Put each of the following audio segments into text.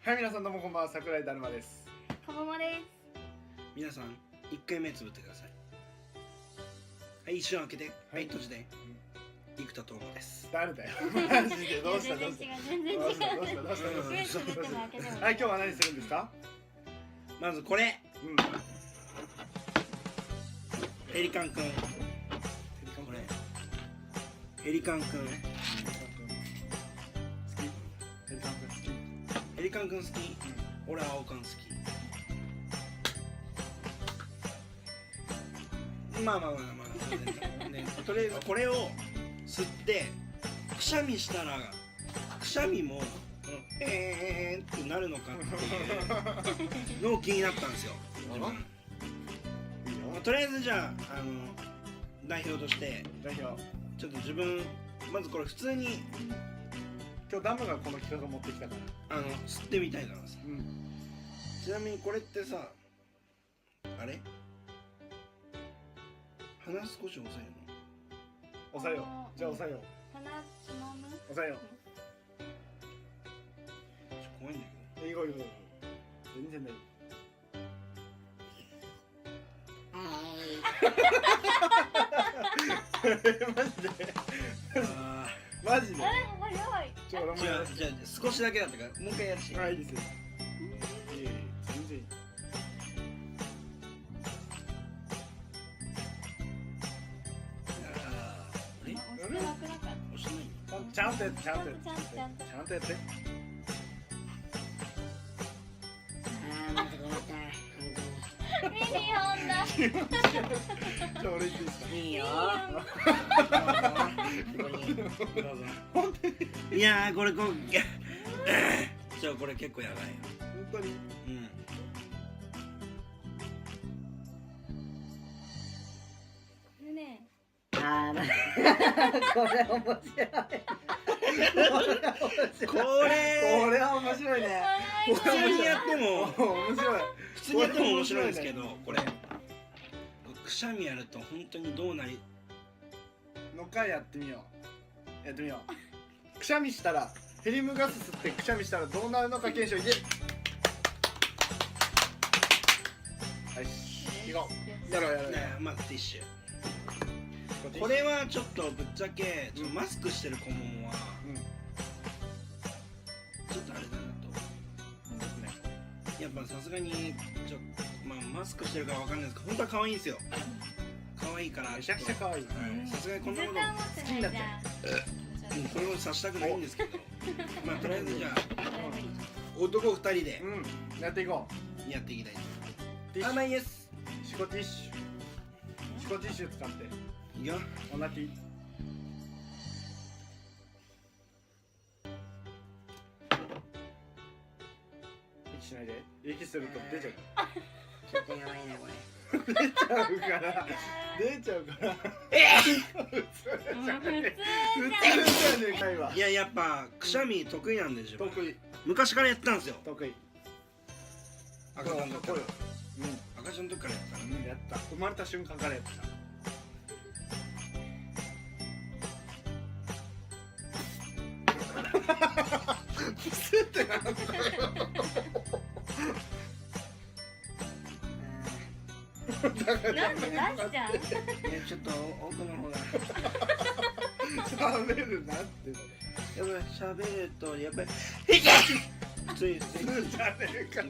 はい、皆さんどうもこんばんは、桜井だるまです。かもまです。皆さん1回目つぶってください。はい、一瞬開けて、はい、閉じて。生田斗真です。誰だよ。マジでどうしたどうした。全然違う。どうしたどうしたどうしたどうした。はい、今日は何するんですか？まずこれ。ペリカンくん。これ。ペリカンくん。好き。ペリカンくん好き。ペリカンくん好き。俺青缶好き。まあね、とりあえずこれを吸ってくしゃみしたらくしゃみもってなるのかっていうのを気になったんですよ。とりあえずじゃあ代表としてちょっと自分まずこれ普通に今日ダムがこの企画持ってきたから吸ってみたいからさ。ちなみにこれってさあれ鼻少し押さえるの？押さえよう。じゃあ押さえよう。鼻つまむ？押さえよう。怖いんだけど。いいよいいよ。全然ない。マジでマジで。あれ早い。じゃあ少しだけだったからもう一回やるし。はい、いいですよ。全然いい。押してなくなかった。押してない。ちゃんとやってちゃんとやってちゃんとやって。ミニオンだ。じゃあ俺いいですか？いいよ。いやーこれこれ結構やばいよ。本当に。ねこれ面白い。これは面白いね。普通にやっても面白い。普通にやっても面白いんですけど、これくしゃみやると本当にどうなりのかやってみよう。やってみよう。くしゃみしたらヘリウムガス吸ってくしゃみしたらどうなるのか検証いけ。はい、行こう。やろうやろう。まずティッシュ。これはちょっとぶっちゃけちょっとマスクしてる子もはちょっとあれだなと。やっぱさすがにマスクしてるからわかんないですけど本当は可愛いんですよ。可愛いからめちゃくちゃ可愛い。さすがにこんなこと好きになっちゃう。これをさしたくないんですけど、まあとりあえずじゃあ男2人でやっていこう。やっていきたいと思います。まあいいです。シコティッシュ。シコティッシュ使って。いくよ。オナティ。息しないで。息すると出ちゃう。ちょっとやばいねこれ。出ちゃうから。出ちゃうから。普通じゃねえかいわ。いややっぱくしゃみ得意なんで自分。得意。昔からやってたんですよ。得意。赤ちゃんの時から。赤ちゃんの時からやった。やった。生まれた瞬間からやってた。プスってなんだよ。なんで出しちゃう？ちょっと奥の方が。喋るなって。やばい喋るとやっぱり。ついじゃねえか。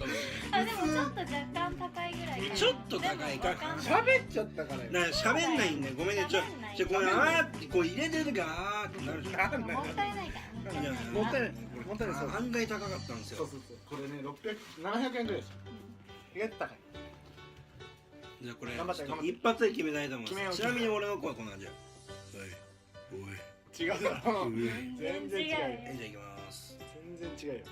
あでもちょっと若干高いぐらい。ちょっと高いか。喋っちゃったからよ。喋んないんでごめんねごめんってこう入れてる時あーってなるじゃん。もったいないから。もったいない。もったいない。案外高かったんですよ。そう。これね700円ぐらいです。意外と高い。じゃあこれ一発で決めたいと思います。ちなみに俺の子はこんなんじゃ。おい。違うだろ。全然違う。じゃあいきます。全然違うよ。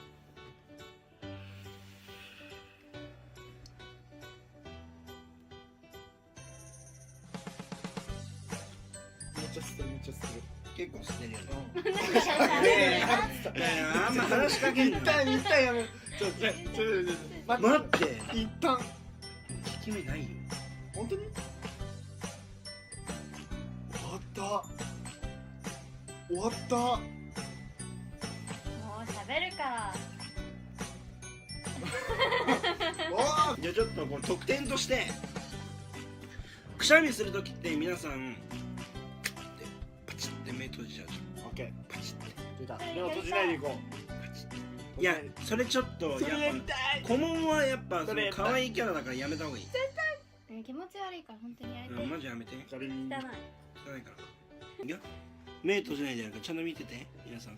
めっちゃ吸ってる。結構吸ってるよね。あんま話しかけんな。一旦やめ。待って。一旦。効き目ないよ。本当に？終わった。もう喋るから。じゃあちょっとこう特典としてくしゃみするときって皆さんパチッて目閉じちゃうじオッケー。ゃん。パチッて出た。目を閉じないでいこパチッて。いやそれちょっとう。それややっりたい。ぱ顧問はやっぱそのそれやりたい可愛いキャラだからやめた方がいい。気持ち悪いから本当にやりたい。うん、マジやめて。それに。汚い。汚いからいや目閉じないでやるからちゃんと見てて皆さん。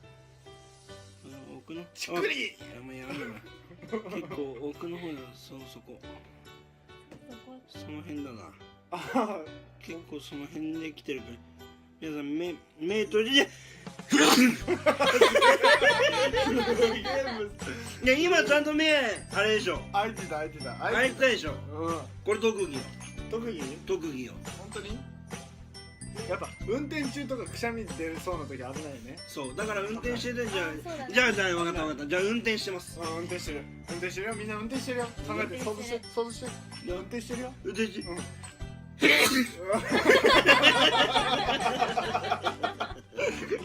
奥のしっくり。やめやめな結構奥の方のそこそこその辺だな。あ結構その辺で来てるから皆さん目閉じていや今ちゃんと目あれでしょ。開いてた開いてた開いてたでしょ。うん。これ特技よ。特技？特技よ。本当に？やっぱ運転中とかくしゃみ出そうな時危ないよね。そうだから運転しててじゃそうだねあじゃあ分かった分かったじゃあ運転してます。運転してる。運転してるよ。みんな運転してるよ。考えて想像して想像して。運転してるよ。運転してうん。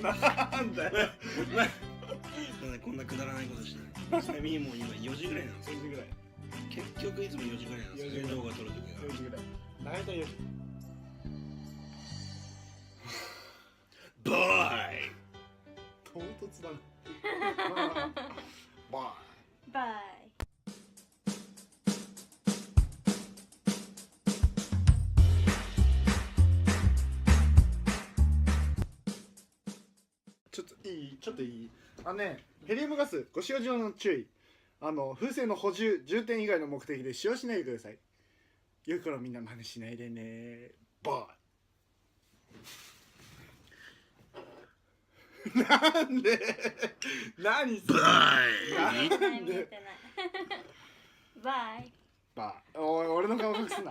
なんだよ。こんなくだらないことしてちなみにもう今4時ぐらいなんですよ。 4時ぐらい。結局いつも4時ぐらいなんですよ。 4時ぐらい動画撮るときが4時ぐらい。大体4時。バイ唐突だね。ババイ。ちょっといいちょっといいヘリウムガスご使用上の注意。風船の補充充填以外の目的で使用しないでください。よいからみんな真似しないでね。バイ。なんで何それ。バイなんで見えてない。バイ。バイ。おい俺の顔隠すな。